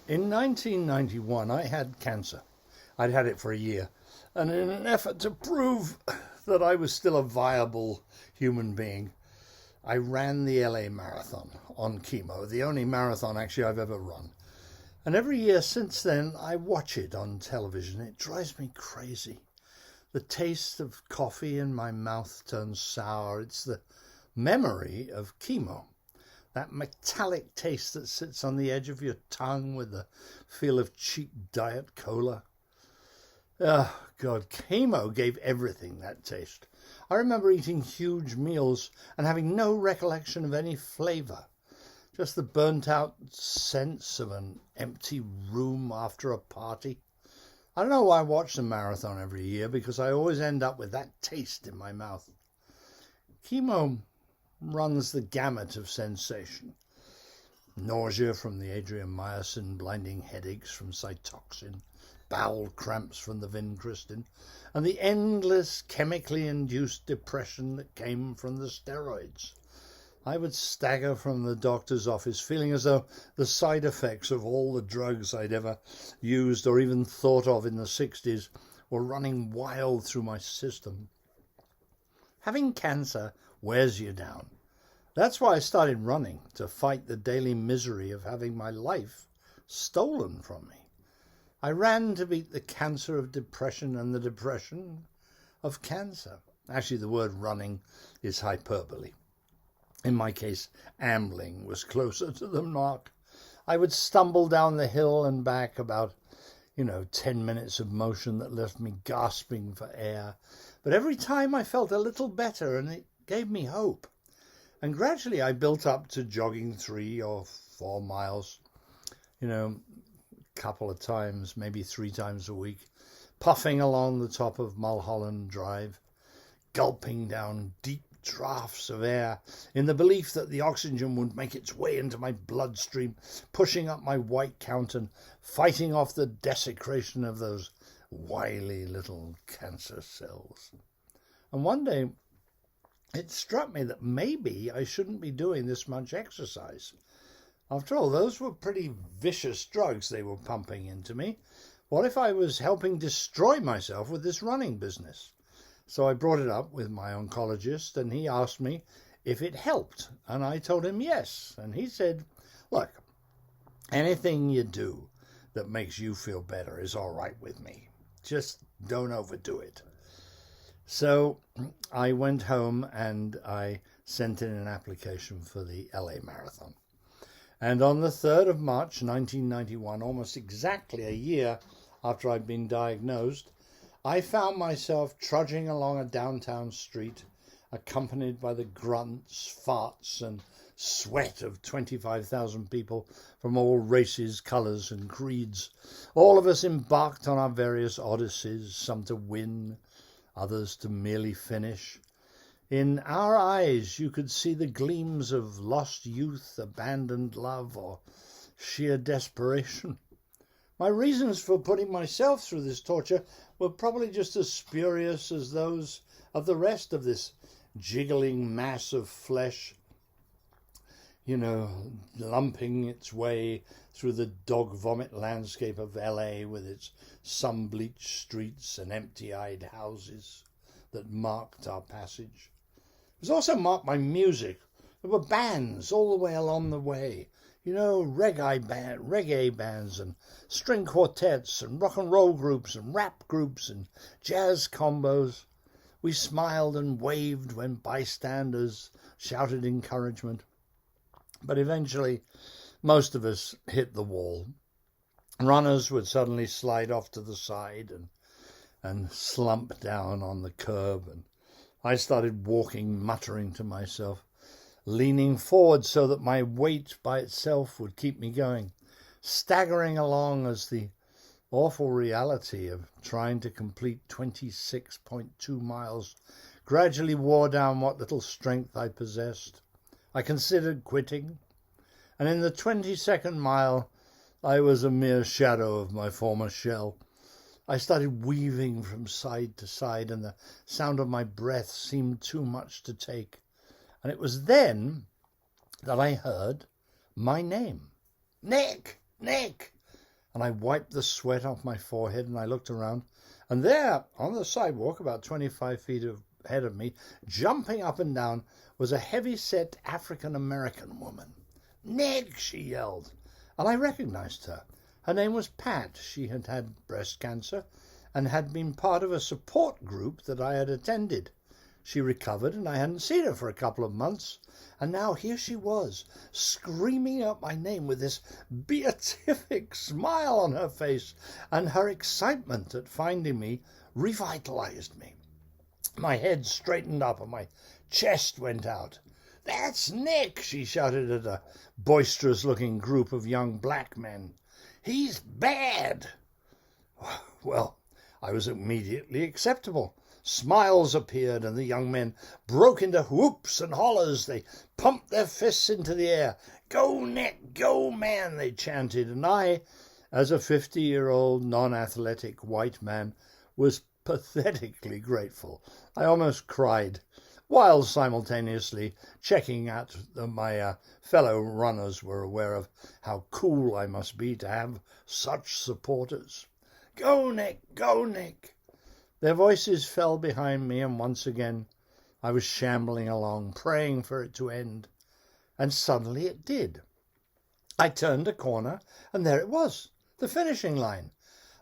In 1991, I had cancer. I'd had it for a year. And in an effort to prove that I was still a viable human being, I ran the LA Marathon on chemo, the only marathon actually I've ever run. And every year since then, I watch it on television. It drives me crazy. The taste of coffee in my mouth turns sour. It's the memory of chemo. That metallic taste that sits on the edge of your tongue with the feel of cheap diet cola. Oh, God, chemo gave everything that taste. I remember eating huge meals and having no recollection of any flavour. Just the burnt-out sense of an empty room after a party. I don't know why I watch the marathon every year, because I always end up with that taste in my mouth. Chemo runs the gamut of sensation. Nausea from the adriamycin, blinding headaches from Cytoxin, bowel cramps from the vincristine, and the endless chemically induced depression that came from the steroids. I would stagger from the doctor's office feeling as though the side effects of all the drugs I'd ever used or even thought of in the 60s were running wild through my system. Having cancer wears you down. That's why I started running, to fight the daily misery of having my life stolen from me. I ran to beat the cancer of depression and the depression of cancer. Actually, the word running is hyperbole. In my case, ambling was closer to the mark. I would stumble down the hill and back about, 10 minutes of motion that left me gasping for air. But every time I felt a little better, and it gave me hope. And gradually I built up to jogging 3 or 4 miles, a couple of times, maybe 3 times a week, puffing along the top of Mulholland Drive, gulping down deep draughts of air in the belief that the oxygen would make its way into my bloodstream, pushing up my white count and fighting off the desecration of those wily little cancer cells. And one day it struck me that maybe I shouldn't be doing this much exercise. After all, those were pretty vicious drugs they were pumping into me. What if I was helping destroy myself with this running business? So I brought it up with my oncologist, and he asked me if it helped. And I told him yes. And he said, look, anything you do that makes you feel better is all right with me. Just don't overdo it. So I went home and I sent in an application for the LA Marathon. And on the 3rd of March, 1991, almost exactly a year after I'd been diagnosed, I found myself trudging along a downtown street, accompanied by the grunts, farts, and sweat of 25,000 people from all races, colours, and creeds. All of us embarked on our various odysseys, some to win, others to merely finish. In our eyes you could see the gleams of lost youth, abandoned love, or sheer desperation. My reasons for putting myself through this torture were probably just as spurious as those of the rest of this jiggling mass of flesh, lumping its way through the dog vomit landscape of LA with its sun-bleached streets and empty-eyed houses that marked our passage. It was also marked by music. There were bands all the way along the way. Reggae bands and string quartets and rock and roll groups and rap groups and jazz combos. We smiled and waved when bystanders shouted encouragement. But eventually, most of us hit the wall. Runners would suddenly slide off to the side and slump down on the curb. And I started walking, muttering to myself, leaning forward so that my weight by itself would keep me going, staggering along as the awful reality of trying to complete 26.2 miles gradually wore down what little strength I possessed. I considered quitting, and in the 22nd mile I was a mere shadow of my former shell. I started weaving from side to side, and the sound of my breath seemed too much to take. And it was then that I heard my name. Nick! Nick! and I wiped the sweat off my forehead, and I looked around, and there, on the sidewalk, about 25 feet ahead of me, jumping up and down, was a heavy-set African-American woman. "Nick!" she yelled, and I recognized her. Her name was Pat. She had had breast cancer and had been part of a support group that I had attended. She recovered, and I hadn't seen her for a couple of months, and now here she was, screaming out my name with this beatific smile on her face, and her excitement at finding me revitalized me. My head straightened up and my chest went out. "That's Nick!" she shouted at a boisterous-looking group of young black men. "He's bad!" Well, I was immediately acceptable. Smiles appeared, and the young men broke into whoops and hollers. They pumped their fists into the air. "Go, Nick! Go, man!" they chanted, and I, as a 50-year-old non-athletic white man, was pathetically grateful. I almost cried, while simultaneously checking out that my fellow runners were aware of how cool I must be to have such supporters. "Go, Nick! Go, Nick!" Their voices fell behind me, and once again I was shambling along, praying for it to end. And suddenly it did. I turned a corner, and there it was, the finishing line.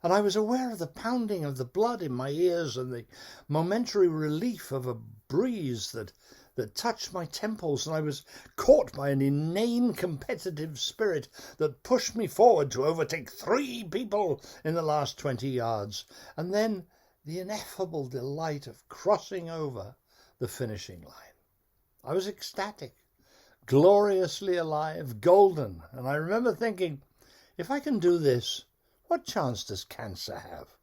And I was aware of the pounding of the blood in my ears and the momentary relief of a breeze that touched my temples, and I was caught by an inane competitive spirit that pushed me forward to overtake 3 people in the last 20 yards. And then the ineffable delight of crossing over the finishing line. I was ecstatic, gloriously alive, golden, and I remember thinking, if I can do this, what chance does cancer have?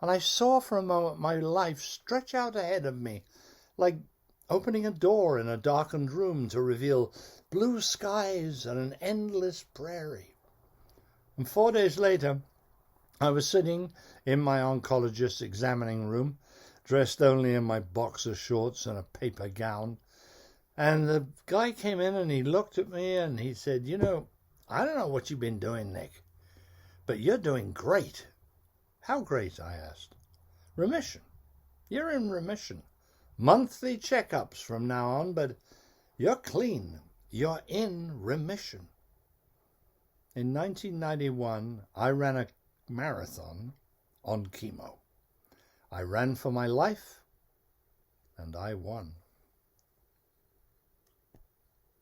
And I saw for a moment my life stretch out ahead of me, like opening a door in a darkened room to reveal blue skies and an endless prairie. And 4 days later, I was sitting in my oncologist's examining room, dressed only in my boxer shorts and a paper gown. And the guy came in and he looked at me and he said, I don't know what you've been doing, Nick, but you're doing great." "How great?" I asked. "Remission. You're in remission. Monthly checkups from now on, but you're clean. You're in remission." In 1991, I ran a marathon on chemo. I ran for my life, and I won.